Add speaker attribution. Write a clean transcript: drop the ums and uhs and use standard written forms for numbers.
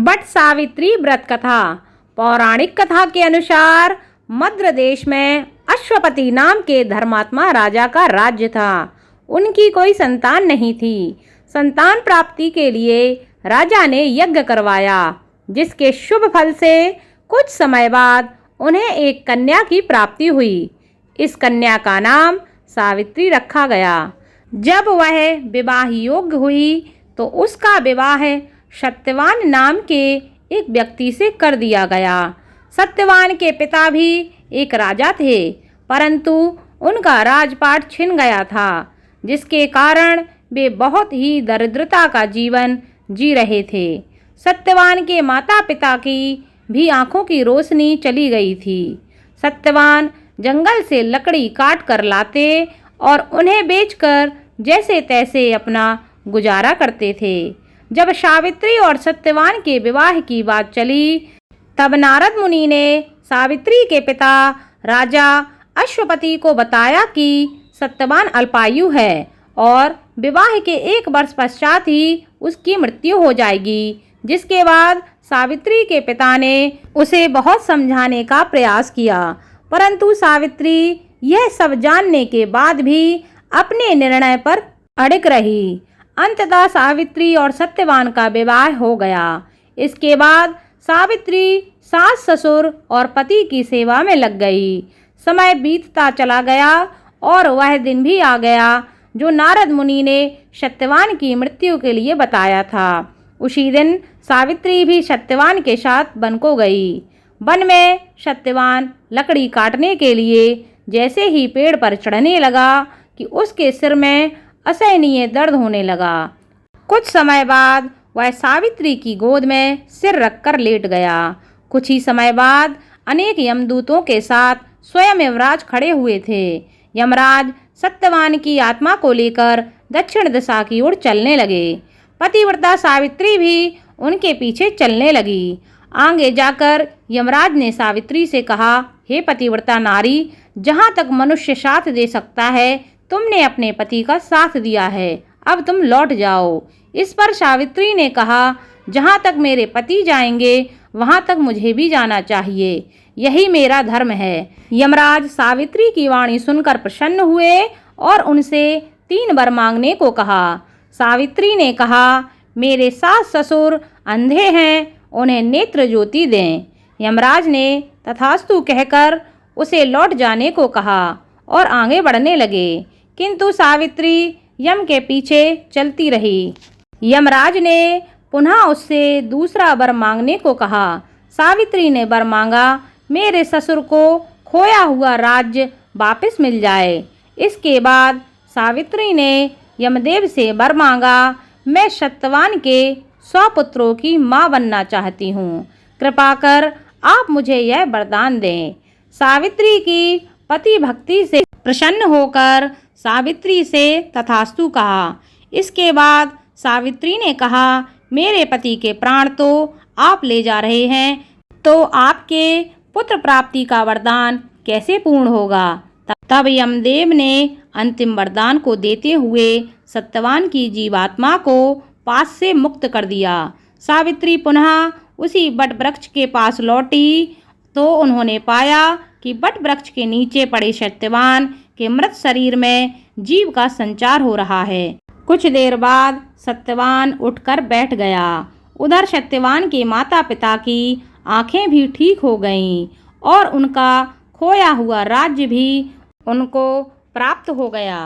Speaker 1: But Savitri व्रत कथा। पौराणिक कथा के अनुसार मद्र देश में अश्वपति नाम के धर्मात्मा राजा का राज्य था। उनकी कोई संतान नहीं थी। संतान प्राप्ति के लिए राजा ने यज्ञ करवाया, जिसके शुभ फल से कुछ समय बाद उन्हें एक कन्या की प्राप्ति हुई। इस कन्या का नाम सावित्री रखा गया। जब वह विवाह योग्य हुई तो उसका विवाह सत्यवान नाम के एक व्यक्ति से कर दिया गया। सत्यवान के पिता भी एक राजा थे, परंतु उनका राजपाट छिन गया था, जिसके कारण वे बहुत ही दरिद्रता का जीवन जी रहे थे। सत्यवान के माता पिता की भी आंखों की रोशनी चली गई थी। सत्यवान जंगल से लकड़ी काट कर लाते और उन्हें बेचकर जैसे तैसे अपना गुजारा करते थे। जब सावित्री और सत्यवान के विवाह की बात चली, तब नारद मुनि ने सावित्री के पिता राजा अश्वपति को बताया कि सत्यवान अल्पायु है और विवाह के 1 वर्ष पश्चात ही उसकी मृत्यु हो जाएगी। जिसके बाद सावित्री के पिता ने उसे बहुत समझाने का प्रयास किया, परंतु सावित्री यह सब जानने के बाद भी अपने निर्णय पर अड़िग रही। अंततः सावित्री और सत्यवान का विवाह हो गया। इसके बाद सावित्री सास ससुर और पति की सेवा में लग गई। समय बीतता चला गया और वह दिन भी आ गया जो नारद मुनि ने सत्यवान की मृत्यु के लिए बताया था। उसी दिन सावित्री भी सत्यवान के साथ वन को गई। वन में सत्यवान लकड़ी काटने के लिए जैसे ही पेड़ पर चढ़ने लगा कि उसके सिर में असहनीय दर्द होने लगा। कुछ समय बाद वह सावित्री की गोद में सिर रखकर लेट गया। कुछ ही समय बाद अनेक यमदूतों के साथ स्वयं यमराज खड़े हुए थे। यमराज सत्यवान की आत्मा को लेकर दक्षिण दिशा की ओर चलने लगे। पतिव्रता सावित्री भी उनके पीछे चलने लगी। आगे जाकर यमराज ने सावित्री से कहा, हे पतिव्रता नारी, जहाँ तक मनुष्य साथ दे सकता है तुमने अपने पति का साथ दिया है, अब तुम लौट जाओ। इस पर सावित्री ने कहा, जहाँ तक मेरे पति जाएंगे वहाँ तक मुझे भी जाना चाहिए, यही मेरा धर्म है। यमराज सावित्री की वाणी सुनकर प्रसन्न हुए और उनसे 3 वर मांगने को कहा। सावित्री ने कहा, मेरे सास ससुर अंधे हैं, उन्हें नेत्र ज्योति दें। यमराज ने तथास्तु कहकर उसे लौट जाने को कहा और आगे बढ़ने लगे, किंतु सावित्री यम के पीछे चलती रही। यमराज ने पुनः उससे दूसरा वर मांगने को कहा। सावित्री ने वर मांगा, मेरे ससुर को खोया हुआ राज्य वापस मिल जाए। इसके बाद सावित्री ने यमदेव से वर मांगा, मैं सत्यवान के 100 पुत्रों की माँ बनना चाहती हूँ, कृपा कर आप मुझे यह वरदान दें। सावित्री की पति भक्ति से प्रसन्न होकर सावित्री से तथास्तु कहा। इसके बाद सावित्री ने कहा, मेरे पति के प्राण तो आप ले जा रहे हैं, तो आपके पुत्र प्राप्ति का वरदान कैसे पूर्ण होगा। तब यमदेव ने अंतिम वरदान को देते हुए सत्यवान की जीवात्मा को पास से मुक्त कर दिया। सावित्री पुनः उसी बट वृक्ष के पास लौटी तो उन्होंने पाया कि बट वृक्ष के नीचे पड़े सत्यवान के मृत शरीर में जीव का संचार हो रहा है। कुछ देर बाद सत्यवान उठकर बैठ गया। उधर सत्यवान के माता पिता की आंखें भी ठीक हो गईं और उनका खोया हुआ राज्य भी उनको प्राप्त हो गया।